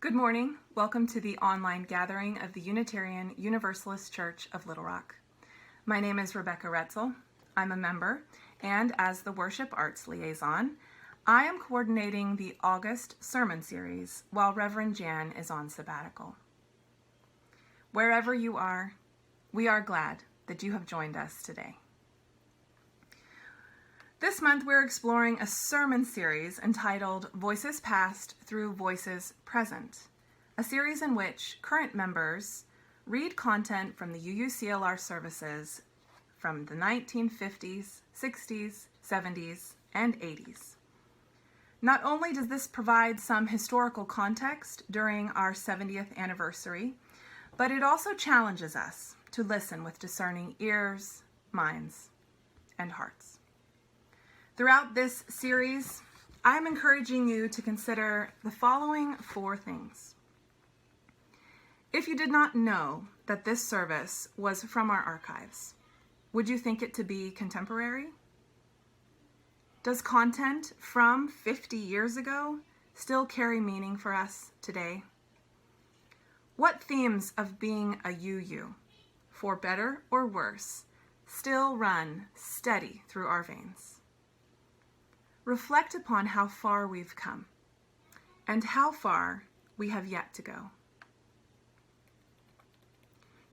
Good morning. Welcome to the online gathering of the Unitarian Universalist Church of Little Rock. My name is Rebecca Retzel. I'm a member, and as the Worship Arts Liaison, I am coordinating the August sermon series while Reverend Jan is on sabbatical. Wherever you are, we are glad that you have joined us today. This month we're exploring a sermon series entitled Voices Past Through Voices Present, a series in which current members read content from the UUCLR services from the 1950s, 60s, 70s, and 80s. Not only does this provide some historical context during our 70th anniversary, but it also challenges us to listen with discerning ears, minds, and hearts. Throughout this series, I'm encouraging you to consider the following 4 things. If you did not know that this service was from our archives, would you think it to be contemporary? Does content from 50 years ago still carry meaning for us today? What themes of being a UU, for better or worse, still run steady through our veins? Reflect upon how far we've come and how far we have yet to go.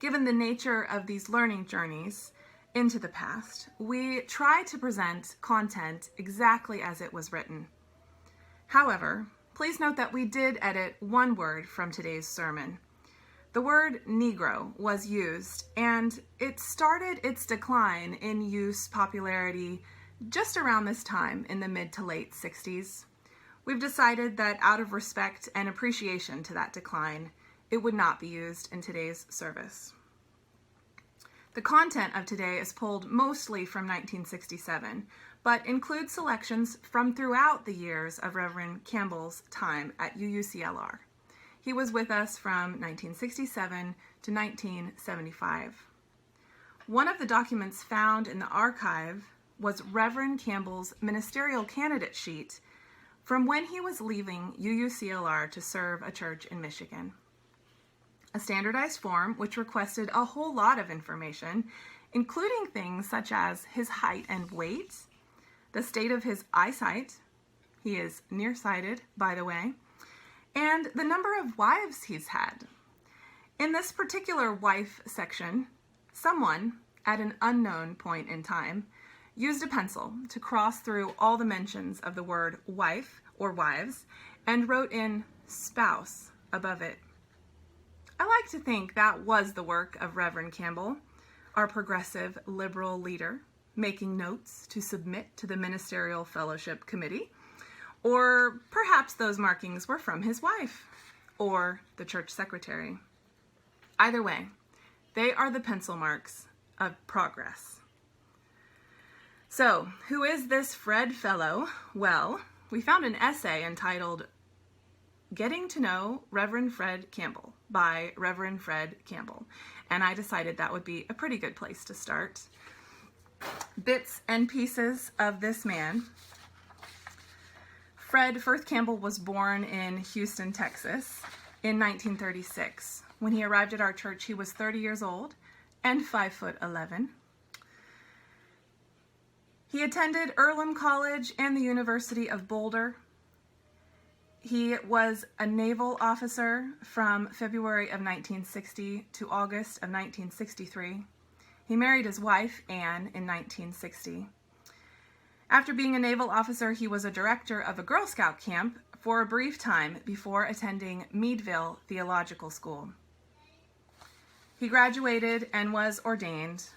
Given the nature of these learning journeys into the past, we try to present content exactly as it was written. However, please note that we did edit one word from today's sermon. The word Negro was used, and it started its decline in use popularity just around this time in the mid to late 60s. We've decided that out of respect and appreciation to that decline, it would not be used in today's service. The content of today is pulled mostly from 1967, but includes selections from throughout the years of Reverend Campbell's time at UUCLR. He was with us from 1967 to 1975. One of the documents found in the archive was Reverend Campbell's ministerial candidate sheet from when he was leaving UUCLR to serve a church in Michigan. A standardized form which requested a whole lot of information, including things such as his height and weight, the state of his eyesight, he is nearsighted, by the way, and the number of wives he's had. In this particular wife section, someone, at an unknown point in time, used a pencil to cross through all the mentions of the word wife or wives and wrote in spouse above it. I like to think that was the work of Reverend Campbell, our progressive liberal leader, making notes to submit to the Ministerial Fellowship Committee, or perhaps those markings were from his wife or the church secretary. Either way, they are the pencil marks of progress. So, who is this Fred fellow? Well, we found an essay entitled Getting to Know Reverend Fred Campbell by Reverend Fred Campbell, and I decided that would be a pretty good place to start. Bits and pieces of this man. Fred Firth Campbell was born in Houston, Texas in 1936. When he arrived at our church, he was 30 years old and 5'11". He attended Earlham College and the University of Boulder. He was a naval officer from February of 1960 to August of 1963. He married his wife, Anne, in 1960. After being a naval officer, he was a director of a Girl Scout camp for a brief time before attending Meadville Theological School. He graduated and was ordained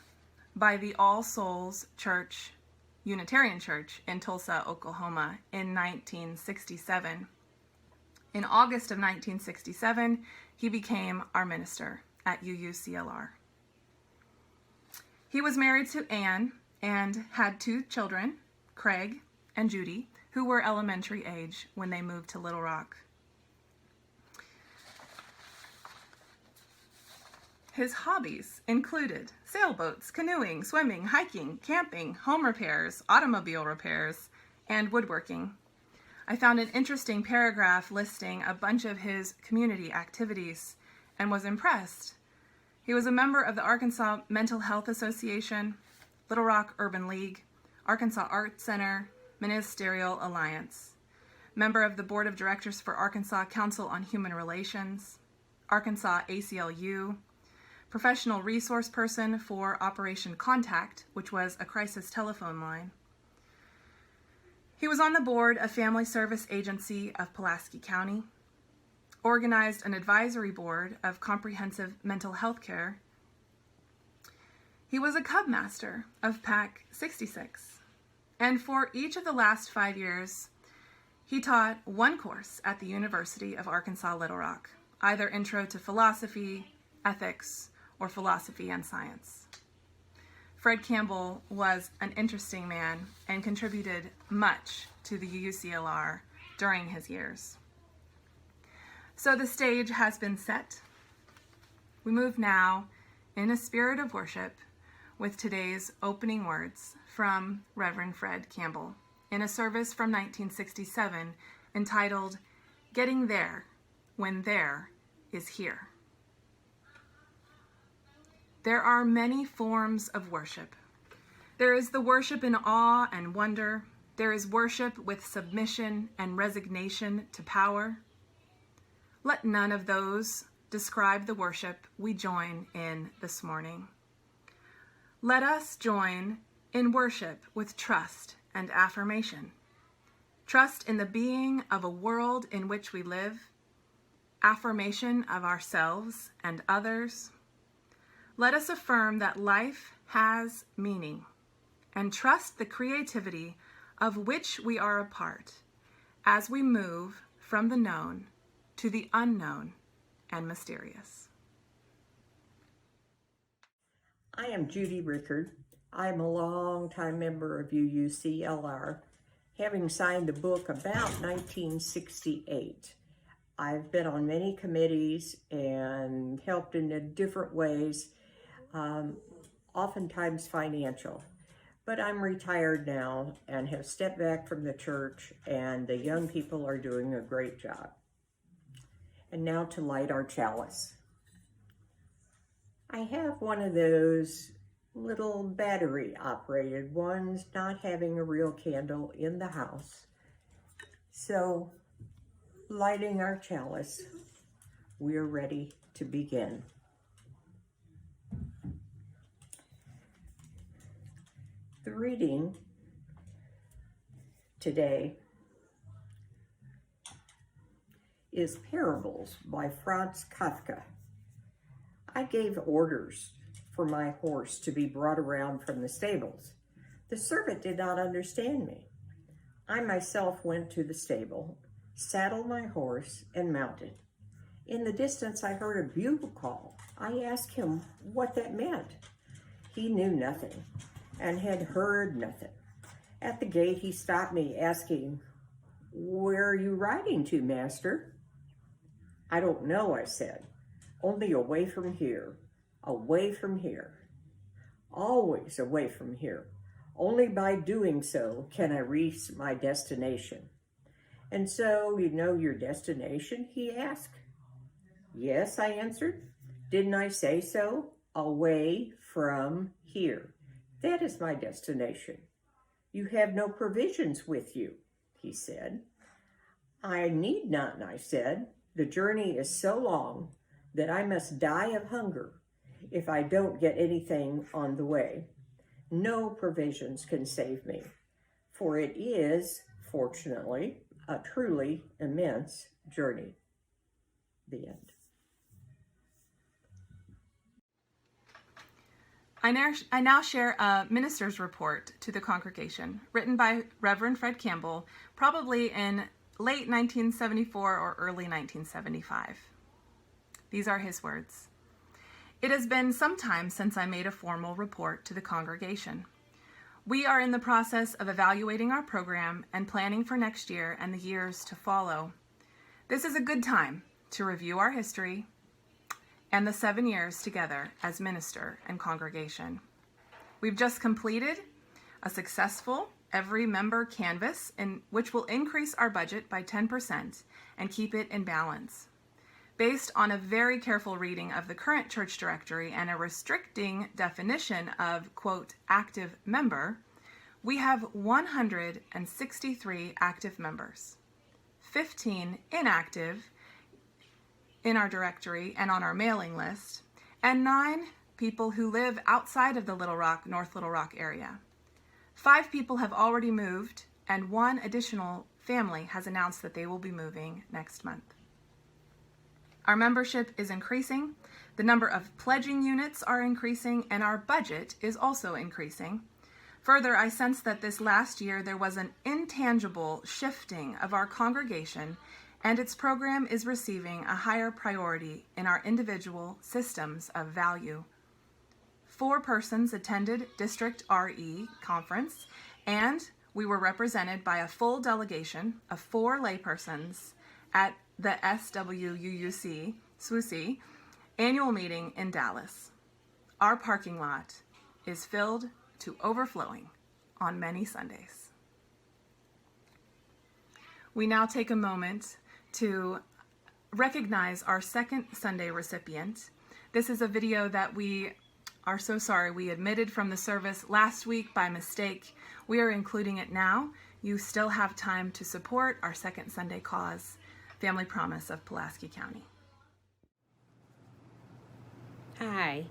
by the All Souls Church, Unitarian Church in Tulsa, Oklahoma in 1967. In August of 1967, he became our minister at UUCLR. He was married to Anne and had 2 children, Craig and Judy, who were elementary age when they moved to Little Rock. His hobbies included sailboats, canoeing, swimming, hiking, camping, home repairs, automobile repairs, and woodworking. I found an interesting paragraph listing a bunch of his community activities and was impressed. He was a member of the Arkansas Mental Health Association, Little Rock Urban League, Arkansas Art Center, Ministerial Alliance, member of the Board of Directors for Arkansas Council on Human Relations, Arkansas ACLU, professional resource person for Operation Contact, which was a crisis telephone line. He was on the board of Family Service Agency of Pulaski County, organized an advisory board of comprehensive mental health care. He was a Cub Master of PAC 66, and for each of the last 5 years, he taught one course at the University of Arkansas Little Rock, either Intro to Philosophy, Ethics, or Philosophy and Science. Fred Campbell was an interesting man and contributed much to the UUCLR during his years. So the stage has been set. We move now in a spirit of worship with today's opening words from Reverend Fred Campbell in a service from 1967 entitled, "Getting There When There Is Here." There are many forms of worship. There is the worship in awe and wonder. There is worship with submission and resignation to power. Let none of those describe the worship we join in this morning. Let us join in worship with trust and affirmation. Trust in the being of a world in which we live, affirmation of ourselves and others. Let us affirm that life has meaning and trust the creativity of which we are a part as we move from the known to the unknown and mysterious. I am Judy Rickard. I'm a longtime member of UUCLR, having signed the book about 1968. I've been on many committees and helped in different ways, oftentimes financial. But I'm retired now and have stepped back from the church, and the young people are doing a great job. And now to light our chalice. I have one of those little battery operated ones, not having a real candle in the house. So, lighting our chalice, we are ready to begin. The reading today is Parables by Franz Kafka. I gave orders for my horse to be brought around from the stables. The servant did not understand me. I myself went to the stable, saddled my horse, and mounted. In the distance, I heard a bugle call. I asked him what that meant. He knew nothing and had heard nothing. At the gate, he stopped me, asking, "Where are you riding to, master?" "I don't know," I said. "Only away from here, away from here, always away from here. Only by doing so can I reach my destination." "And so you know your destination?" he asked. "Yes," I answered. "Didn't I say so? Away from here. That is my destination." "You have no provisions with you," he said. "I need none," I said. "The journey is so long that I must die of hunger if I don't get anything on the way. No provisions can save me, for it is, fortunately, a truly immense journey." The end. I now share a minister's report to the congregation, written by Reverend Fred Campbell, probably in late 1974 or early 1975. These are his words. "It has been some time since I made a formal report to the congregation. We are in the process of evaluating our program and planning for next year and the years to follow. This is a good time to review our history and the 7 years together as minister and congregation. We've just completed a successful every member canvas, which will increase our budget by 10% and keep it in balance. Based on a very careful reading of the current church directory and a restricting definition of, quote, active member, we have 163 active members, 15 inactive in our directory and on our mailing list, and 9 people who live outside of the North Little Rock area. 5 people have already moved, and 1 additional family has announced that they will be moving next month. Our membership is increasing, the number of pledging units are increasing, and our budget is also increasing. Further, I sense that this last year there was an intangible shifting of our congregation, and its program is receiving a higher priority in our individual systems of value. 4 persons attended District RE conference, and we were represented by a full delegation of 4 laypersons at the SWUUC annual meeting in Dallas. Our parking lot is filled to overflowing on many Sundays. We now take a moment to recognize our second Sunday recipient. This is a video that we are so sorry we omitted from the service last week by mistake. We are including it now. You still have time to support our second Sunday cause, Family Promise of Pulaski County. Hi,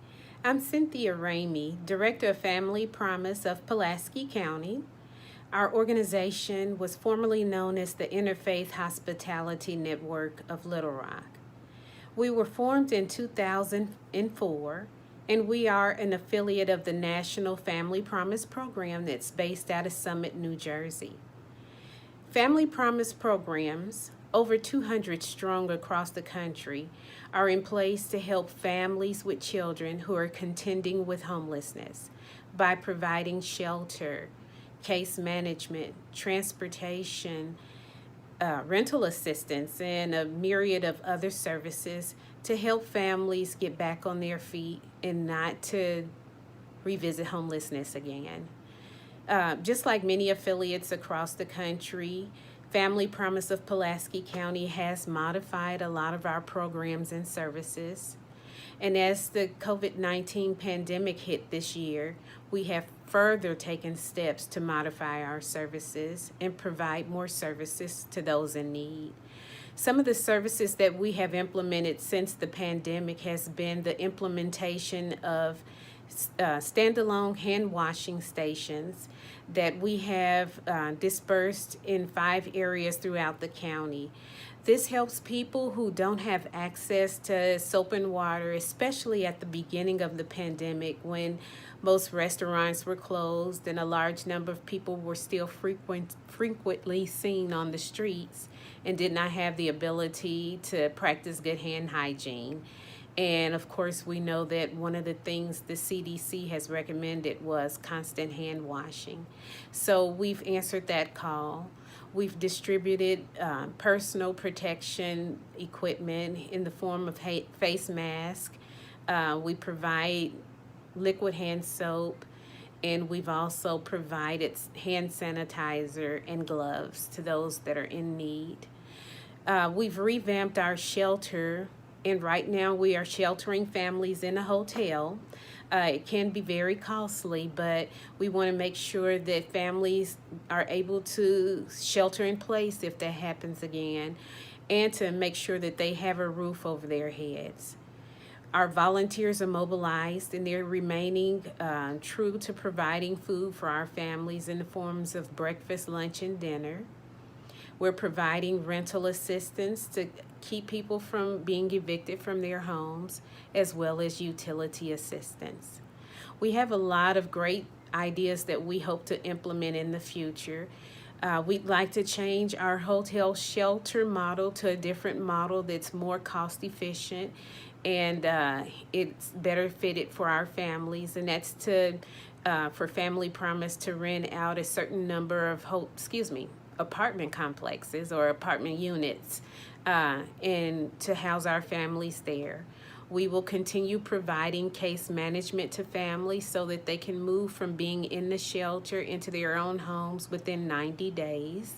I'm Cynthia Ramey, Director of Family Promise of Pulaski County. Our organization was formerly known as the Interfaith Hospitality Network of Little Rock. We were formed in 2004, and we are an affiliate of the National Family Promise Program that's based out of Summit, New Jersey. Family Promise programs, over 200 strong across the country, are in place to help families with children who are contending with homelessness by providing shelter, case management, transportation, rental assistance, and a myriad of other services to help families get back on their feet and not to revisit homelessness again. Just like many affiliates across the country, Family Promise of Pulaski County has modified a lot of our programs and services. And as the COVID-19 pandemic hit this year, we have further taken steps to modify our services and provide more services to those in need. Some of the services that we have implemented since the pandemic has been the implementation of standalone hand washing stations that we have dispersed in 5 areas throughout the county. This helps people who don't have access to soap and water, especially at the beginning of the pandemic when most restaurants were closed and a large number of people were still frequently seen on the streets and did not have the ability to practice good hand hygiene. And of course, we know that one of the things the CDC has recommended was constant hand washing. So we've answered that call. We've distributed personal protection equipment in the form of face masks. We provide liquid hand soap, and we've also provided hand sanitizer and gloves to those that are in need. We've revamped our shelter, and right now we are sheltering families in a hotel. It can be very costly, but we want to make sure that families are able to shelter in place if that happens again, and to make sure that they have a roof over their heads. Our volunteers are mobilized, and they're remaining true to providing food for our families in the forms of breakfast, lunch, and dinner. We're providing rental assistance to keep people from being evicted from their homes, as well as utility assistance. We have a lot of great ideas that we hope to implement in the future. We'd like to change our hotel shelter model to a different model that's more cost efficient, and it's better fitted for our families, and that's for Family Promise to rent out a certain number of apartment complexes or apartment units and to house our families there. We will continue providing case management to families so that they can move from being in the shelter into their own homes within 90 days.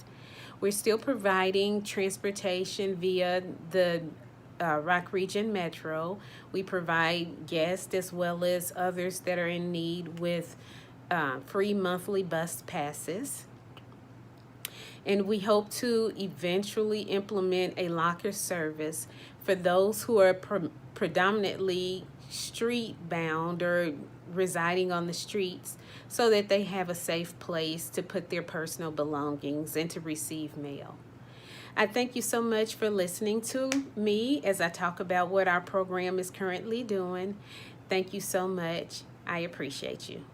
We're still providing transportation via the Rock Region Metro. We provide guests as well as others that are in need with free monthly bus passes. And we hope to eventually implement a locker service for those who are predominantly street bound or residing on the streets so that they have a safe place to put their personal belongings and to receive mail. I thank you so much for listening to me as I talk about what our program is currently doing. Thank you so much. I appreciate you.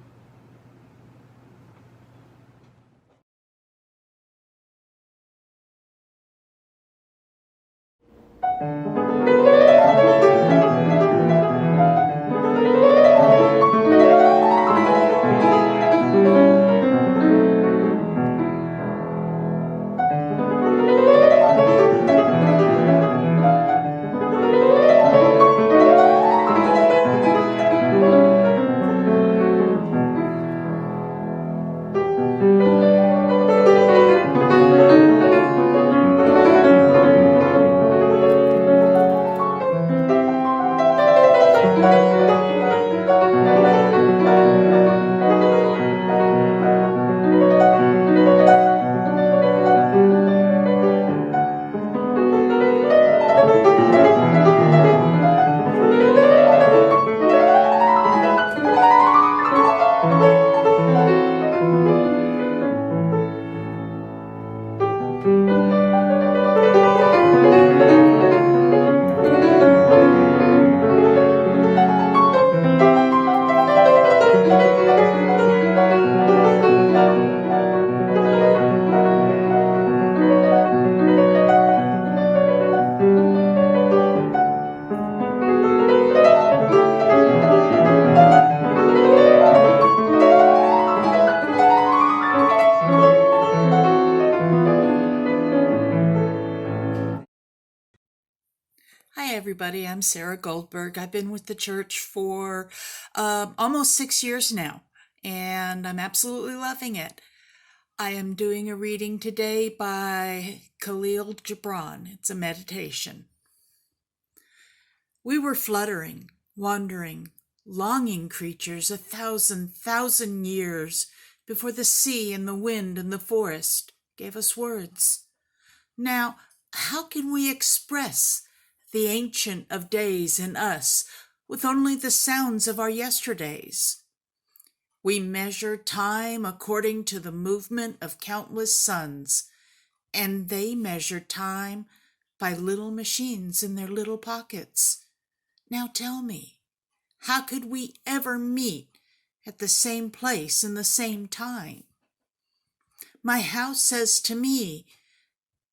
Hi, everybody. I'm Sarah Goldberg. I've been with the church for almost 6 years now, and I'm absolutely loving it. I am doing a reading today by Khalil Gibran. It's a meditation. We were fluttering, wandering, longing creatures 1,000 years before the sea and the wind and the forest gave us words. Now, how can we express the ancient of days in us with only the sounds of our yesterdays? We measure time according to the movement of countless suns, and they measure time by little machines in their little pockets. Now tell me, how could we ever meet at the same place in the same time? My house says to me,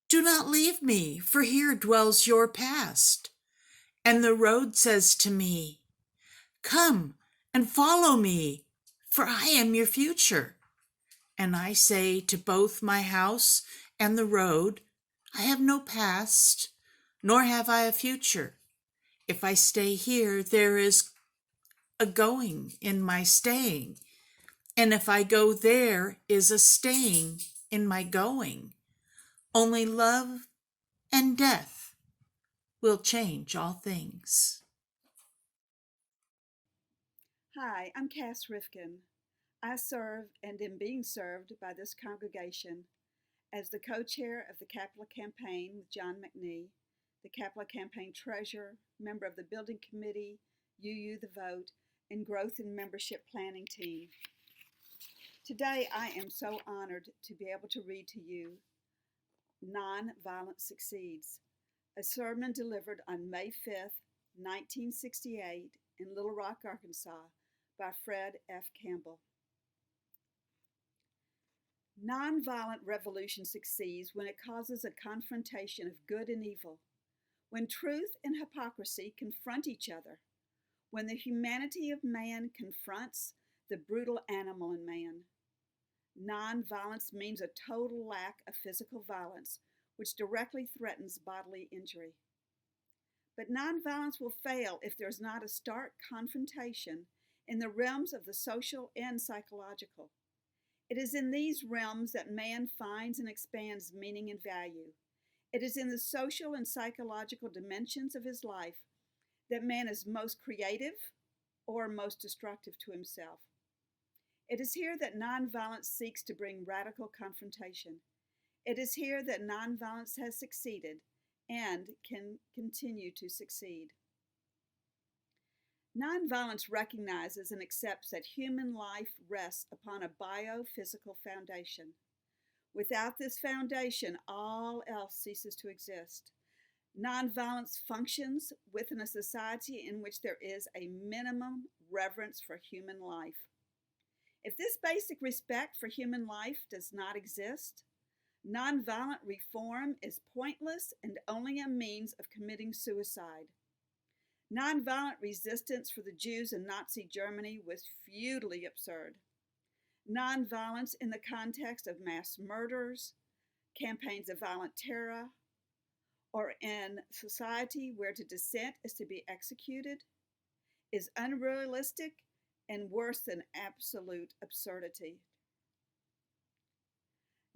"Do not leave me, for here dwells your past." And the road says to me, "Come and follow me, for I am your future." And I say to both my house and the road, I have no past, nor have I a future. If I stay here, there is a going in my staying. And if I go, there is a staying in my going. Only love and death will change all things. Hi, I'm Cass Rifkin. I serve and am being served by this congregation as the co-chair of the Capital Campaign with John McNee, the Capital Campaign treasurer, member of the building committee, UU the vote, and growth and membership planning team. Today, I am so honored to be able to read to you Nonviolence Succeeds, a sermon delivered on May 5th, 1968 in Little Rock, Arkansas by Fred F. Campbell. Nonviolent revolution succeeds when it causes a confrontation of good and evil, when truth and hypocrisy confront each other, when the humanity of man confronts the brutal animal in man. Nonviolence means a total lack of physical violence, which directly threatens bodily injury. But nonviolence will fail if there's not a stark confrontation in the realms of the social and psychological. It is in these realms that man finds and expands meaning and value. It is in the social and psychological dimensions of his life that man is most creative or most destructive to himself. It is here that nonviolence seeks to bring radical confrontation. It is here that nonviolence has succeeded and can continue to succeed. Nonviolence recognizes and accepts that human life rests upon a biophysical foundation. Without this foundation, all else ceases to exist. Nonviolence functions within a society in which there is a minimum reverence for human life. If this basic respect for human life does not exist, nonviolent reform is pointless and only a means of committing suicide. Nonviolent resistance for the Jews in Nazi Germany was futilely absurd. Nonviolence in the context of mass murders, campaigns of violent terror, or in society where to dissent is to be executed, is unrealistic and worse than absolute absurdity.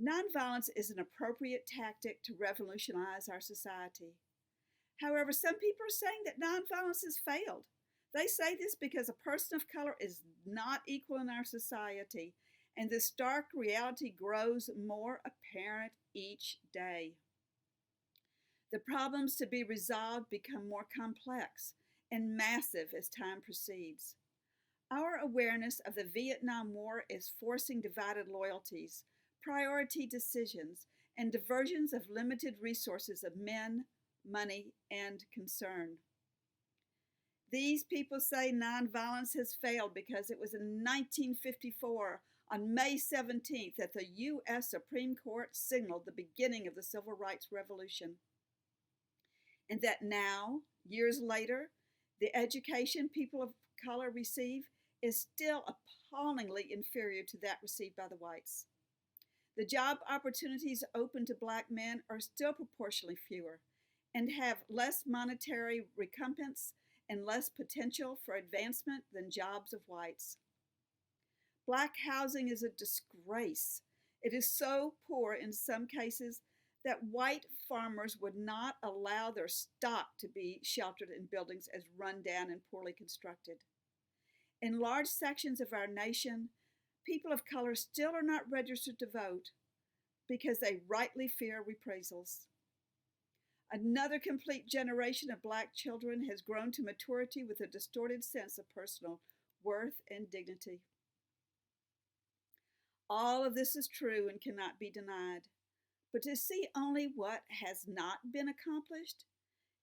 Nonviolence is an appropriate tactic to revolutionize our society. However, some people are saying that nonviolence has failed. They say this because a person of color is not equal in our society, and this stark reality grows more apparent each day. The problems to be resolved become more complex and massive as time proceeds. Our awareness of the Vietnam War is forcing divided loyalties, priority decisions, and diversions of limited resources of men, money, and concern. These people say nonviolence has failed because it was in 1954, on May 17th, that the U.S. Supreme Court signaled the beginning of the Civil Rights Revolution. And that now, years later, the education people of color receive is still appallingly inferior to that received by the whites. The job opportunities open to black men are still proportionally fewer and have less monetary recompense and less potential for advancement than jobs of whites. Black housing is a disgrace. It is so poor in some cases that white farmers would not allow their stock to be sheltered in buildings as run down and poorly constructed. In large sections of our nation, people of color still are not registered to vote because they rightly fear reprisals. Another complete generation of black children has grown to maturity with a distorted sense of personal worth and dignity. All of this is true and cannot be denied, but to see only what has not been accomplished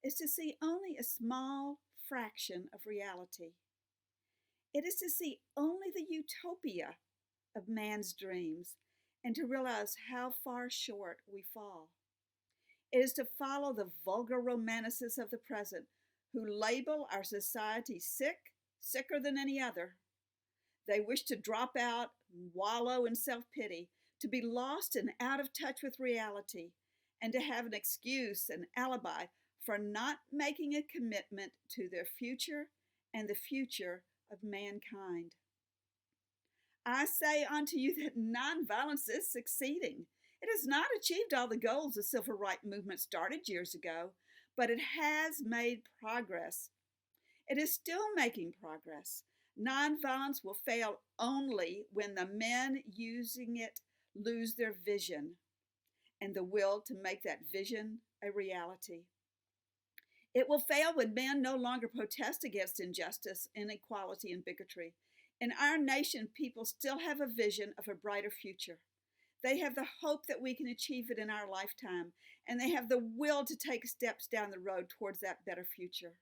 is to see only a small fraction of reality. It is to see only the utopia of man's dreams and to realize how far short we fall. It is to follow the vulgar romanticists of the present who label our society sick, sicker than any other. They wish to drop out and wallow in self-pity, to be lost and out of touch with reality, and to have an excuse, an alibi for not making a commitment to their future and the future of mankind. I say unto you that nonviolence is succeeding. It has not achieved all the goals the civil rights movement started years ago, but it has made progress. It is still making progress. Nonviolence will fail only when the men using it lose their vision and the will to make that vision a reality. It will fail when men no longer protest against injustice, inequality, and bigotry. In our nation, people still have a vision of a brighter future. They have the hope that we can achieve it in our lifetime, and they have the will to take steps down the road towards that better future.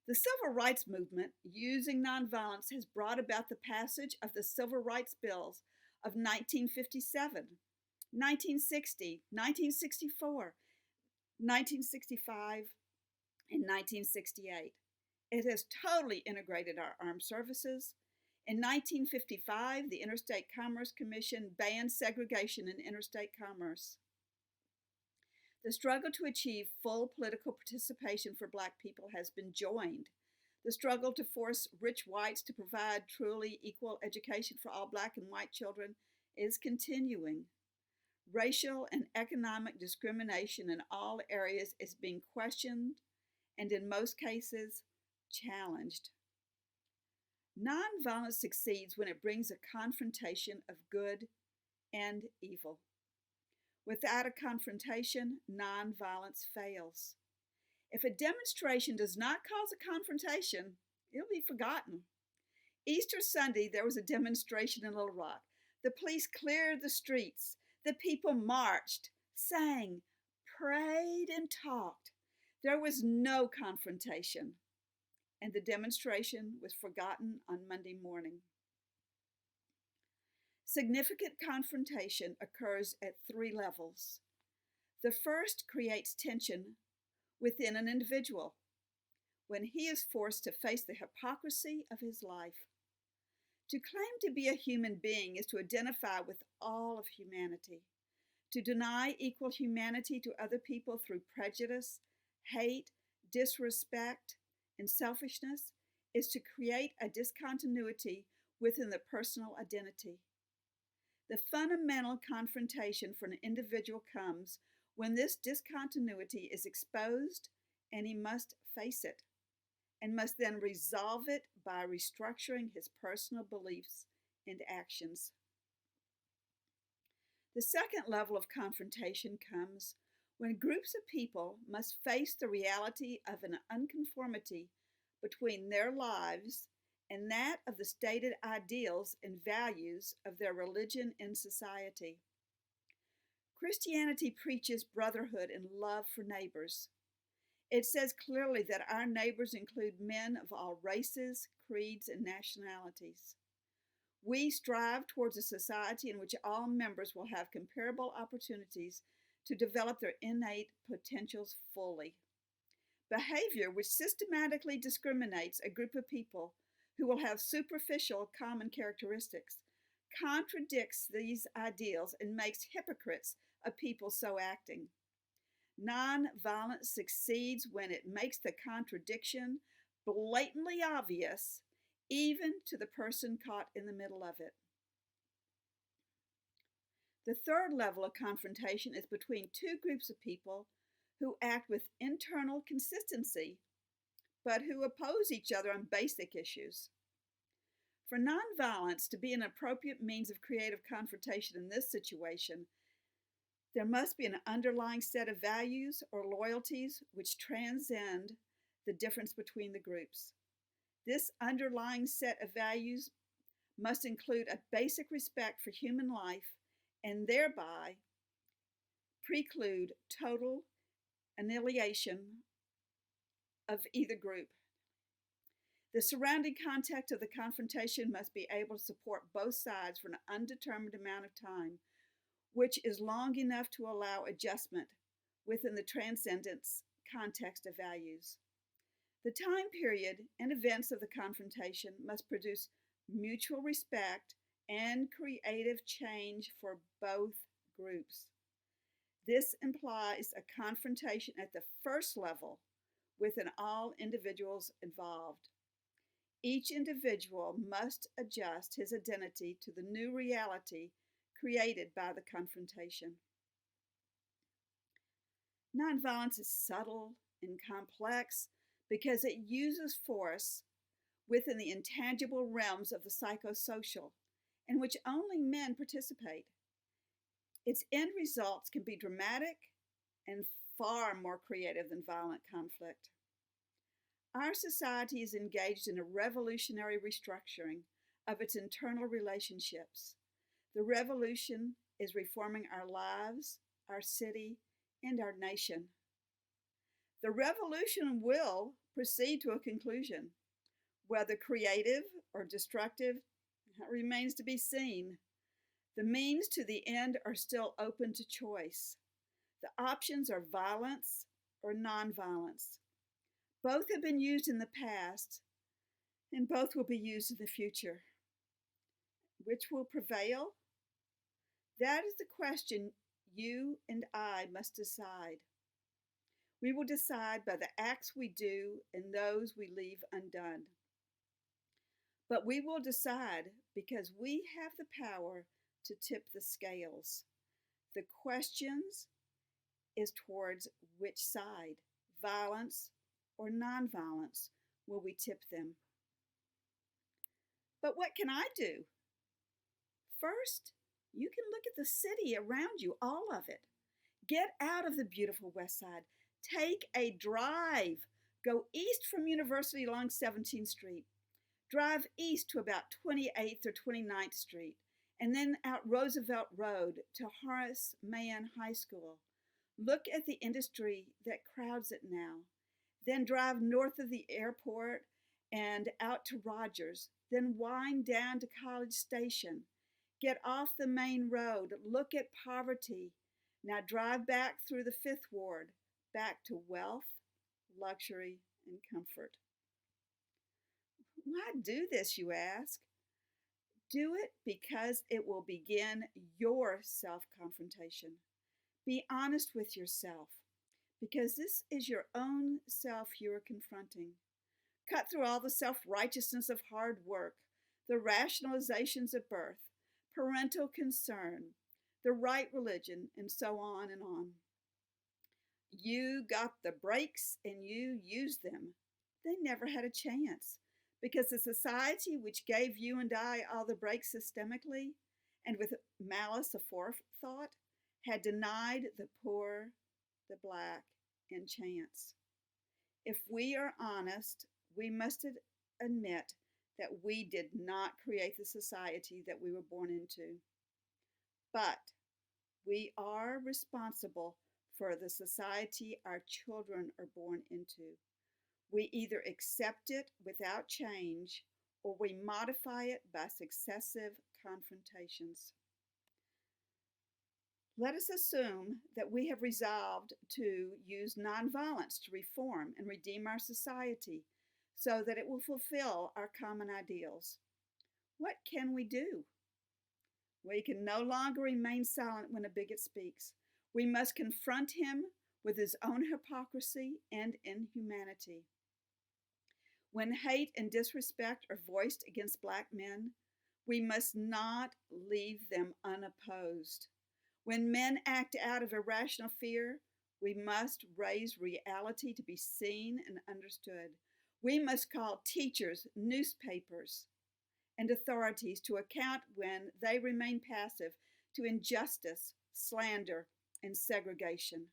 The civil rights movement, using nonviolence, has brought about the passage of the Civil Rights Bills of 1957, 1960, 1964, 1965, and 1968. It has totally integrated our armed services. In 1955, the Interstate Commerce Commission banned segregation in interstate commerce. The struggle to achieve full political participation for Black people has been joined. The struggle to force rich whites to provide truly equal education for all Black and white children is continuing. Racial and economic discrimination in all areas is being questioned and, in most cases, challenged. Nonviolence succeeds when it brings a confrontation of good and evil. Without a confrontation, nonviolence fails. If a demonstration does not cause a confrontation, it'll be forgotten. Easter Sunday, there was a demonstration in Little Rock. The police cleared the streets. The people marched, sang, prayed, and talked. There was no confrontation, and the demonstration was forgotten on Monday morning. Significant confrontation occurs at 3 levels. The first creates tension within an individual when he is forced to face the hypocrisy of his life. To claim to be a human being is to identify with all of humanity. To deny equal humanity to other people through prejudice, hate, disrespect, and selfishness is to create a discontinuity within the personal identity. The fundamental confrontation for an individual comes when this discontinuity is exposed, and he must face it, and must then resolve it by restructuring his personal beliefs and actions. The second level of confrontation comes when groups of people must face the reality of an unconformity between their lives and that of the stated ideals and values of their religion and society. Christianity preaches brotherhood and love for neighbors. It says clearly that our neighbors include men of all races, creeds, and nationalities. We strive towards a society in which all members will have comparable opportunities to develop their innate potentials fully. Behavior which systematically discriminates a group of people who will have superficial common characteristics contradicts these ideals and makes hypocrites of people so acting. Nonviolence succeeds when it makes the contradiction blatantly obvious, even to the person caught in the middle of it. The third level of confrontation is between 2 groups of people who act with internal consistency, but who oppose each other on basic issues. For nonviolence to be an appropriate means of creative confrontation in this situation, there must be an underlying set of values or loyalties which transcend the difference between the groups. This underlying set of values must include a basic respect for human life and thereby preclude total annihilation of either group. The surrounding context of the confrontation must be able to support both sides for an undetermined amount of time, which is long enough to allow adjustment within the transcendence context of values. The time period and events of the confrontation must produce mutual respect and creative change for both groups. This implies a confrontation at the first level within all individuals involved. Each individual must adjust his identity to the new reality created by the confrontation. Nonviolence is subtle and complex because it uses force within the intangible realms of the psychosocial, in which only men participate. Its end results can be dramatic and far more creative than violent conflict. Our society is engaged in a revolutionary restructuring of its internal relationships. The revolution is reforming our lives, our city, and our nation. The revolution will proceed to a conclusion. Whether creative or destructive, that remains to be seen. The means to the end are still open to choice. The options are violence or nonviolence. Both have been used in the past, and both will be used in the future. Which will prevail? That is the question you and I must decide. We will decide by the acts we do and those we leave undone. But we will decide because we have the power to tip the scales. The questions is towards which side, violence or nonviolence, will we tip them. But what can I do? First, you can look at the city around you, all of it. Get out of the beautiful West Side. Take a drive. Go east from University along 17th Street. Drive east to about 28th or 29th Street, and then out Roosevelt Road to Horace Mann High School. Look at the industry that crowds it now. Then drive north of the airport and out to Rogers. Then wind down to College Station. Get off the main road. Look at poverty. Now drive back through the Fifth Ward, back to wealth, luxury, and comfort. Why do this, you ask? Do it because it will begin your self-confrontation. Be honest with yourself, because this is your own self you are confronting. Cut through all the self-righteousness of hard work, the rationalizations of birth, parental concern, the right religion, and so on and on. You got the brakes and you used them. They never had a chance, because the society which gave you and I all the brakes systemically and with malice aforethought had denied the poor, the black, and chance. If we are honest, we must admit that we did not create the society that we were born into. But we are responsible for the society our children are born into. We either accept it without change or we modify it by successive confrontations. Let us assume that we have resolved to use nonviolence to reform and redeem our society so that it will fulfill our common ideals. What can we do? We can no longer remain silent when a bigot speaks. We must confront him with his own hypocrisy and inhumanity. When hate and disrespect are voiced against black men, we must not leave them unopposed. When men act out of irrational fear, we must raise reality to be seen and understood. We must call teachers, newspapers, and authorities to account when they remain passive to injustice, slander, and segregation.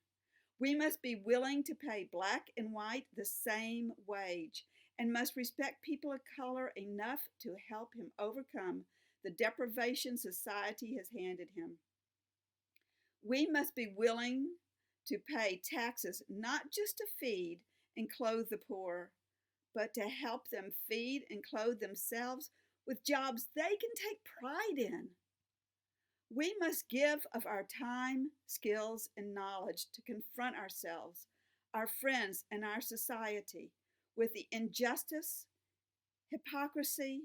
We must be willing to pay black and white the same wage and must respect people of color enough to help him overcome the deprivation society has handed him. We must be willing to pay taxes not just to feed and clothe the poor, but to help them feed and clothe themselves with jobs they can take pride in. We must give of our time, skills, and knowledge to confront ourselves, our friends, and our society with the injustice, hypocrisy,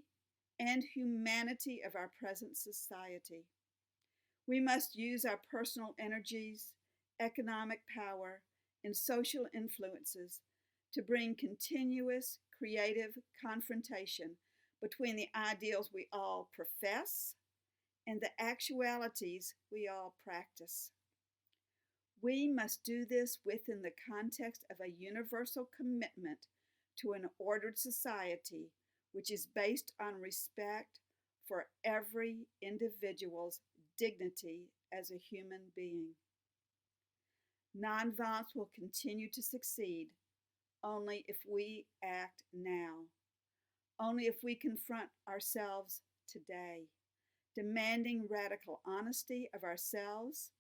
and humanity of our present society. We must use our personal energies, economic power, and social influences to bring continuous creative confrontation between the ideals we all profess and the actualities we all practice. We must do this within the context of a universal commitment to an ordered society which is based on respect for every individual's dignity as a human being. Nonviolence will continue to succeed only if we act now, only if we confront ourselves today, demanding radical honesty of ourselves,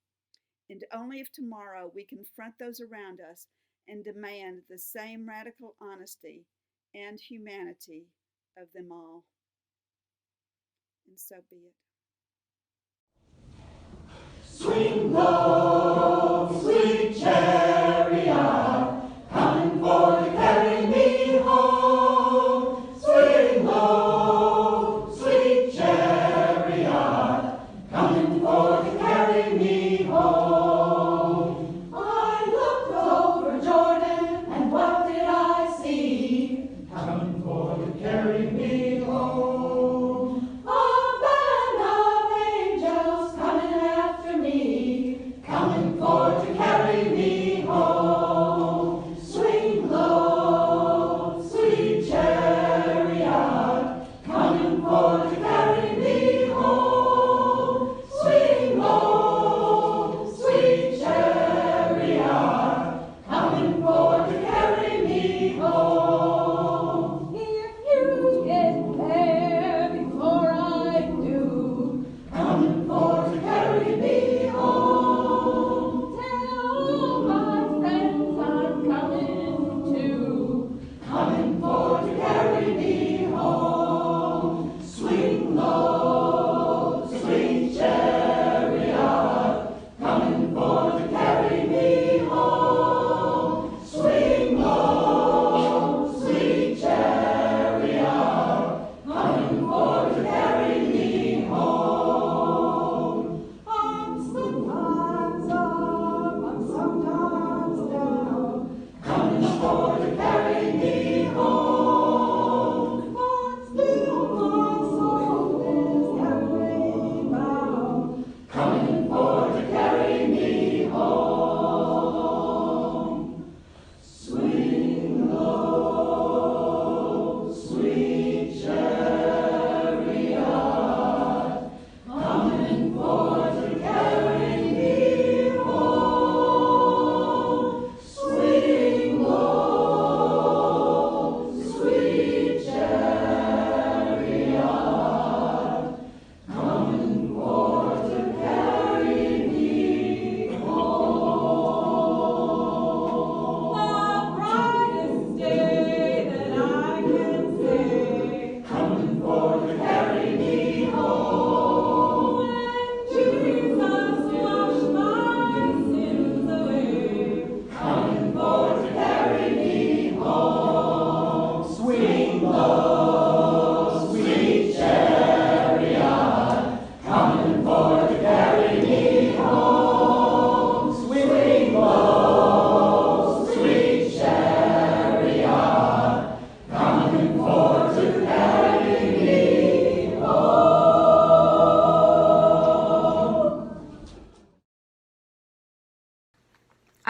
and only if tomorrow we confront those around us and demand the same radical honesty and humanity of them all. And so be it. Swing low, sweet chariot, coming for to carry me home. Swing low, sweet chariot, coming for to carry me home. I looked over Jordan.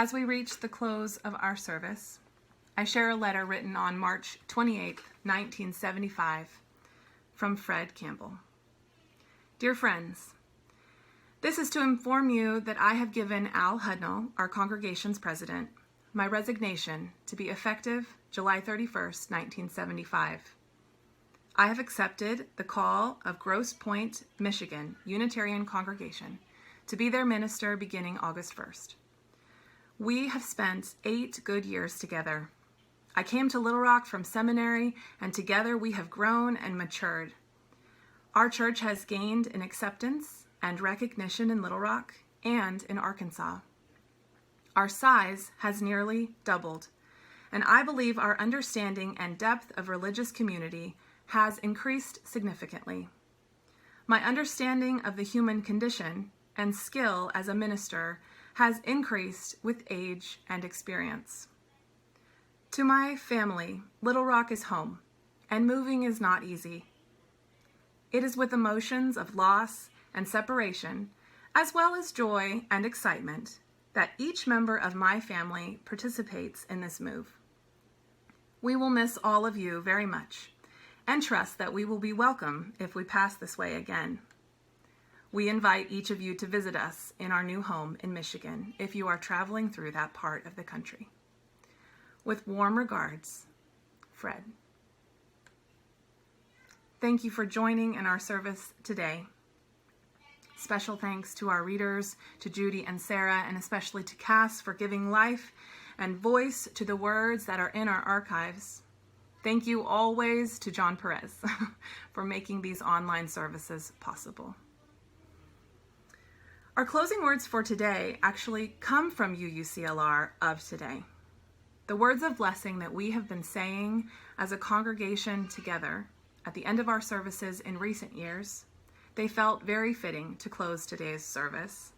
As we reach the close of our service, I share a letter written on March 28, 1975, from Fred Campbell. Dear friends, this is to inform you that I have given Al Hudnall, our congregation's president, my resignation to be effective July 31st, 1975. I have accepted the call of Grosse Pointe, Michigan Unitarian Congregation to be their minister beginning August 1st. We have spent 8 good years together. I came to Little Rock from seminary, and together we have grown and matured. Our church has gained in acceptance and recognition in Little Rock and in Arkansas. Our size has nearly doubled, and I believe our understanding and depth of religious community has increased significantly. My understanding of the human condition and skill as a minister has increased with age and experience. To my family, Little Rock is home, and moving is not easy. It is with emotions of loss and separation, as well as joy and excitement, that each member of my family participates in this move. We will miss all of you very much, and trust that we will be welcome if we pass this way again. We invite each of you to visit us in our new home in Michigan if you are traveling through that part of the country. With warm regards, Fred. Thank you for joining in our service today. Special thanks to our readers, to Judy and Sarah, and especially to Cass for giving life and voice to the words that are in our archives. Thank you always to John Perez for making these online services possible. Our closing words for today actually come from UUCLR of today. The words of blessing that we have been saying as a congregation together at the end of our services in recent years, they felt very fitting to close today's service.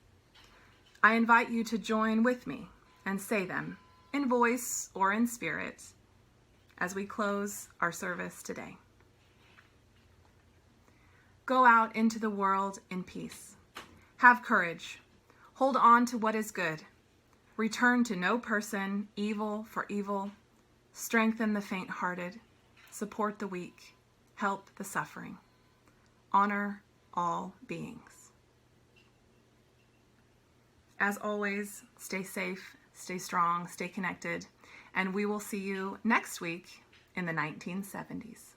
I invite you to join with me and say them in voice or in spirit as we close our service today. Go out into the world in peace. Have courage. Hold on to what is good. Return to no person evil for evil. Strengthen the faint-hearted. Support the weak. Help the suffering. Honor all beings. As always, stay safe, stay strong, stay connected, and we will see you next week in the 1970s.